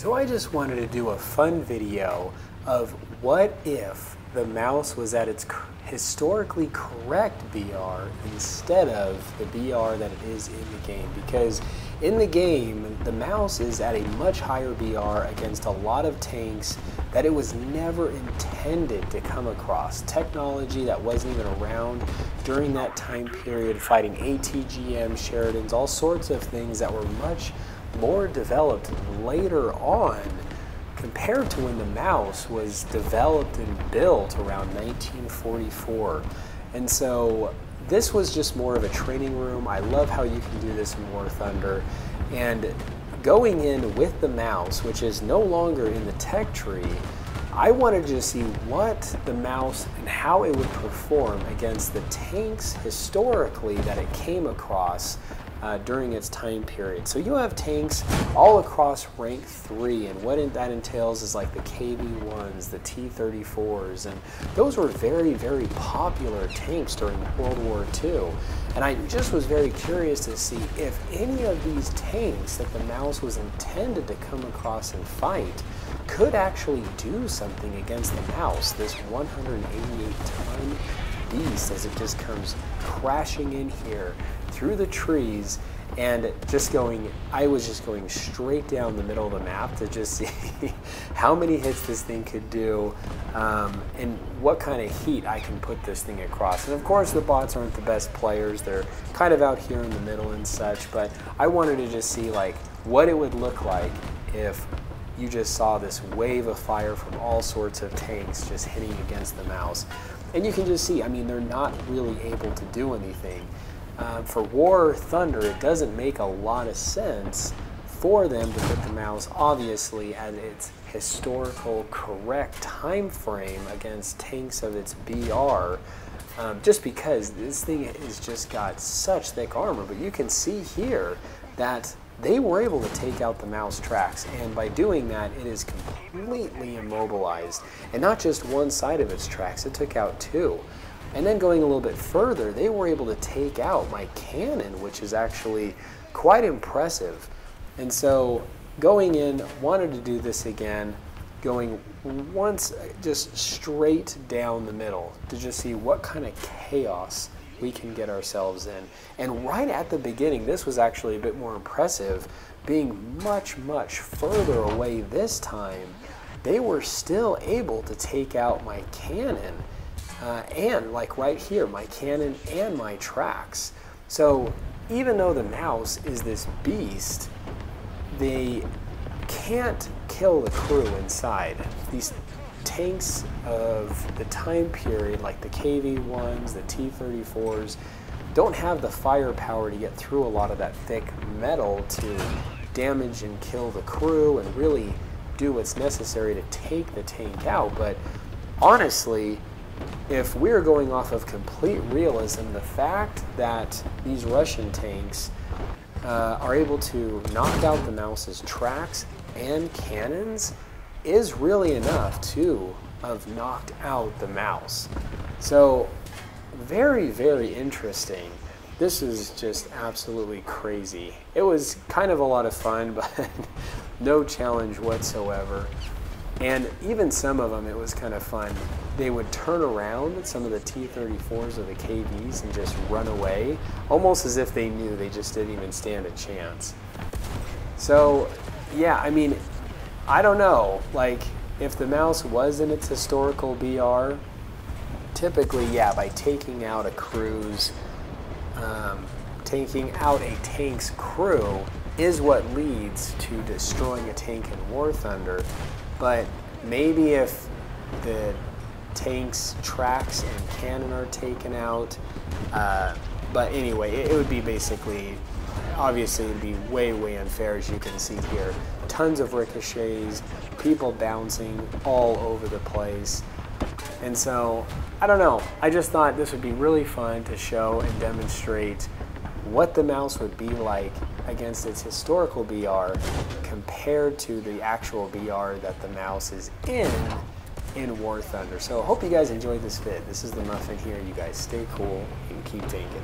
So I just wanted to do a fun video of what if the mouse was at its historically correct BR instead of the BR that it is in the game, because in the game the mouse is at a much higher BR against a lot of tanks that it was never intended to come across. Technology that wasn't even around during that time period, fighting ATGM, Sheridans, all sorts of things that were much more developed later on compared to when the mouse was developed and built around 1944. And so this was just more of a training room. I love how you can do this in War Thunder. And going in with the mouse, which is no longer in the tech tree, I wanted to see what the mouse and how it would perform against the tanks historically that it came across during its time period. So you have tanks all across rank 3, and what that entails is like the KV-1s, the T-34s, and those were very, very popular tanks during World War II. And I just was very curious to see if any of these tanks that the mouse was intended to come across and fight could actually do something against the mouse, this 188-ton beast, as it just comes crashing in here through the trees and just going, I was just going straight down the middle of the map to just see how many hits this thing could do and what kind of heat I can put this thing across. And of course the bots aren't the best players, they're kind of out here in the middle and such, but I wanted to just see like what it would look like if you just saw this wave of fire from all sorts of tanks just hitting against the mouse. And you can just see, I mean, they're not really able to do anything. For War Thunder, it doesn't make a lot of sense for them to put the mouse, obviously, at its historical correct time frame against tanks of its BR, just because this thing has just got such thick armor. But you can see here that they were able to take out the mouse tracks, and by doing that, it is completely immobilized. And not just one side of its tracks, it took out two. And then going a little bit further, they were able to take out my cannon, which is actually quite impressive. And so going in, wanted to do this again, going once just straight down the middle to just see what kind of chaos we can get ourselves in. And right at the beginning, this was actually a bit more impressive, being much, much further away this time, they were still able to take out my cannon. And like right here, my cannon and my tracks. So even though the mouse is this beast, they can't kill the crew inside. These tanks of the time period, like the KV-1s, the T-34s, don't have the firepower to get through a lot of that thick metal to damage and kill the crew and really do what's necessary to take the tank out. But honestly, if we're going off of complete realism, the fact that these Russian tanks are able to knock out the mouse's tracks and cannons is really enough to have knocked out the mouse. So very, very interesting. This is just absolutely crazy. It was kind of a lot of fun, but no challenge whatsoever. And even some of them, it was kind of fun. They would turn around, some of the T-34s or the KVs, and just run away, almost as if they knew they just didn't even stand a chance. So, yeah, I mean, I don't know. Like, if the mouse was in its historical BR, typically, yeah, by taking out a crew's, taking out a tank's crew is what leads to destroying a tank in War Thunder. But maybe if the tank's tracks and cannon are taken out, but anyway, it would be basically, obviously it would be way, way unfair, as you can see here. Tons of ricochets, people bouncing all over the place. And so, I don't know, I just thought this would be really fun to show and demonstrate what the mouse would be like against its historical BR compared to the actual BR that the mouse is in War Thunder. So I hope you guys enjoyed this vid. This is the Muffin here. You guys stay cool and keep tanking.